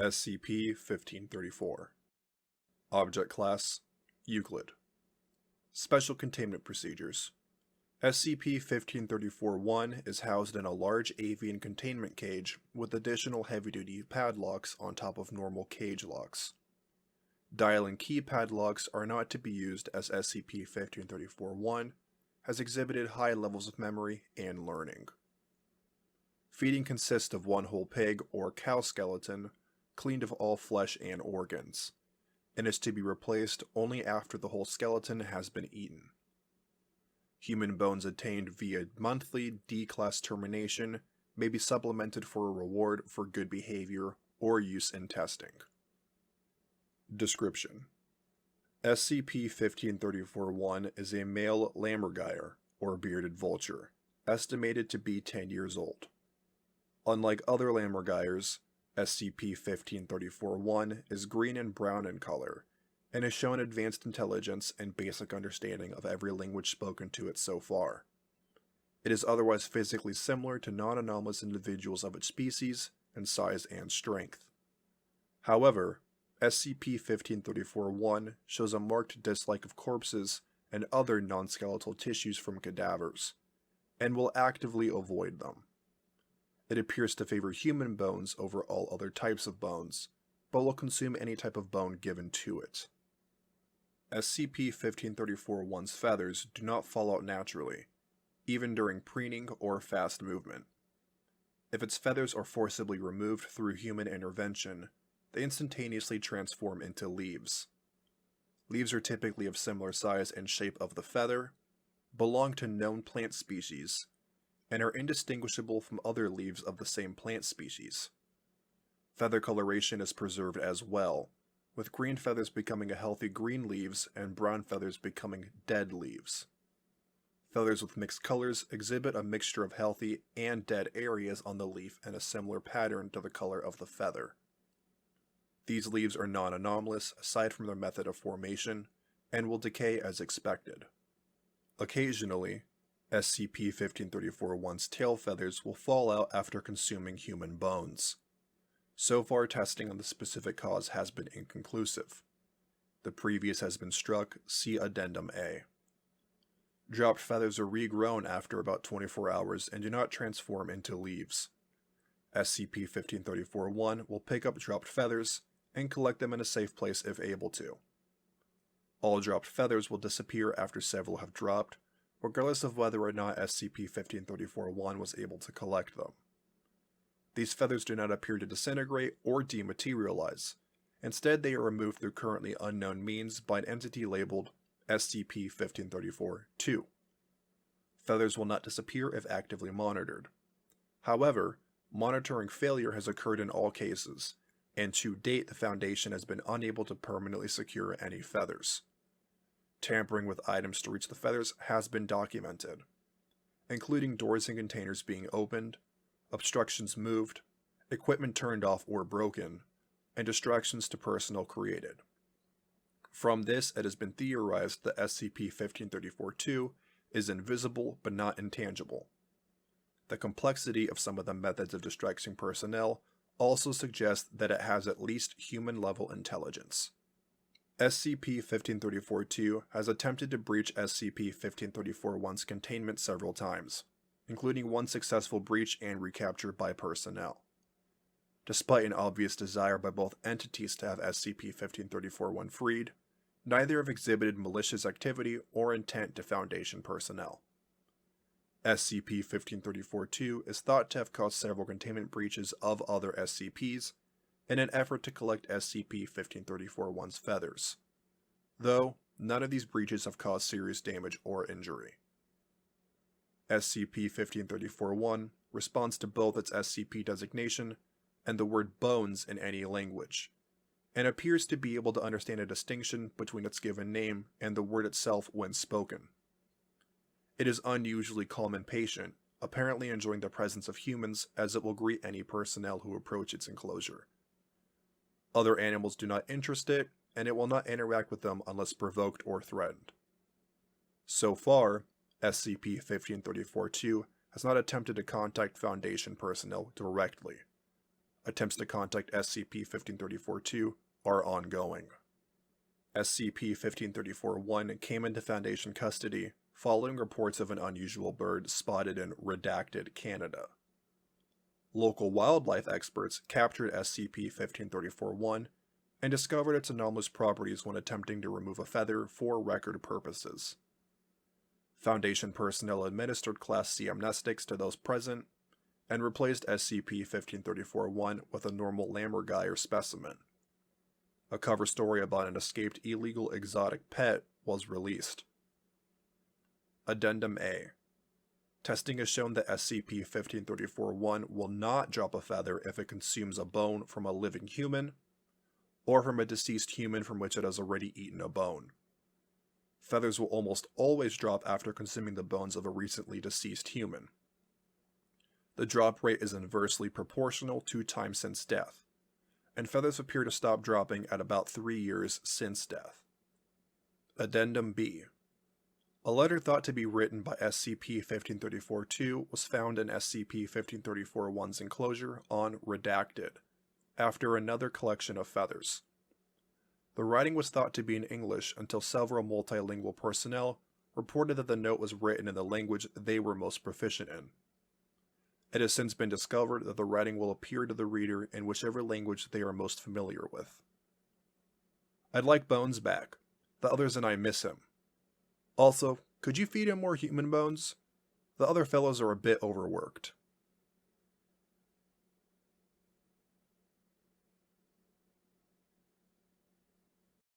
SCP-1534. Object Class: Euclid. Special Containment Procedures. SCP-1534-1 is housed in a large avian containment cage with additional heavy-duty padlocks on top of normal cage locks. Dial and key padlocks are not to be used as SCP-1534-1 has exhibited high levels of memory and learning. Feeding consists of one whole pig or cow skeleton, cleaned of all flesh and organs, and is to be replaced only after the whole skeleton has been eaten. Human bones obtained via monthly D-Class termination may be supplemented for a reward for good behavior or use in testing. Description: SCP-1534-1 is a male Lammergeier, or bearded vulture, estimated to be 10 years old. Unlike other Lammergeiers, SCP-1534-1 is green and brown in color, and has shown advanced intelligence and basic understanding of every language spoken to it so far. It is otherwise physically similar to non-anomalous individuals of its species in size and strength. However, SCP-1534-1 shows a marked dislike of corpses and other non-skeletal tissues from cadavers, and will actively avoid them. It appears to favor human bones over all other types of bones, but will consume any type of bone given to it. SCP-1534-1's feathers do not fall out naturally, even during preening or fast movement. If its feathers are forcibly removed through human intervention, they instantaneously transform into leaves. Leaves are typically of similar size and shape of the feather, belong to known plant species, and are indistinguishable from other leaves of the same plant species. Feather coloration is preserved as well, with green feathers becoming a healthy green leaves and brown feathers becoming dead leaves. Feathers with mixed colors exhibit a mixture of healthy and dead areas on the leaf in a similar pattern to the color of the feather. These leaves are non-anomalous aside from their method of formation, and will decay as expected. Occasionally, SCP-1534-1's tail feathers will fall out after consuming human bones. So far, testing on the specific cause has been inconclusive. The previous has been struck, see Addendum A. Dropped feathers are regrown after about 24 hours and do not transform into leaves. SCP-1534-1 will pick up dropped feathers and collect them in a safe place if able to. All dropped feathers will disappear after several have dropped, regardless of whether or not SCP-1534-1 was able to collect them. These feathers do not appear to disintegrate or dematerialize. Instead, they are removed through currently unknown means by an entity labeled SCP-1534-2. Feathers will not disappear if actively monitored. However, monitoring failure has occurred in all cases, and to date the Foundation has been unable to permanently secure any feathers. Tampering with items to reach the feathers has been documented, including doors and containers being opened, obstructions moved, equipment turned off or broken, and distractions to personnel created. From this, it has been theorized that SCP-1534-2 is invisible but not intangible. The complexity of some of the methods of distracting personnel also suggests that it has at least human-level intelligence. SCP-1534-2 has attempted to breach SCP-1534-1's containment several times, including one successful breach and recapture by personnel. Despite an obvious desire by both entities to have SCP-1534-1 freed, neither have exhibited malicious activity or intent to Foundation personnel. SCP-1534-2 is thought to have caused several containment breaches of other SCPs in an effort to collect SCP-1534-1's feathers, though none of these breaches have caused serious damage or injury. SCP-1534-1 responds to both its SCP designation and the word bones in any language, and appears to be able to understand a distinction between its given name and the word itself when spoken. It is unusually calm and patient, apparently enjoying the presence of humans as it will greet any personnel who approach its enclosure. Other animals do not interest it, and it will not interact with them unless provoked or threatened. So far, SCP-1534-2 has not attempted to contact Foundation personnel directly. attempts to contact SCP-1534-2 are ongoing. SCP-1534-1 came into Foundation custody following reports of an unusual bird spotted in Redacted, Canada. Local wildlife experts captured SCP-1534-1 and discovered its anomalous properties when attempting to remove a feather for record purposes. Foundation personnel administered Class C amnestics to those present and replaced SCP-1534-1 with a normal Lammergeier specimen. A cover story about an escaped illegal exotic pet was released. Addendum A. Testing has shown that SCP-1534-1 will not drop a feather if it consumes a bone from a living human, or from a deceased human from which it has already eaten a bone. Feathers will almost always drop after consuming the bones of a recently deceased human. The drop rate is inversely proportional to time since death, and feathers appear to stop dropping at about 3 years since death. Addendum B. A letter thought to be written by SCP-1534-2 was found in SCP-1534-1's enclosure on Redacted, after another collection of feathers. The writing was thought to be in English until several multilingual personnel reported that the note was written in the language they were most proficient in. It has since been discovered that the writing will appear to the reader in whichever language they are most familiar with. I'd like Bones back. The others and I miss him. Also, could you feed him more human bones? The other fellows are a bit overworked.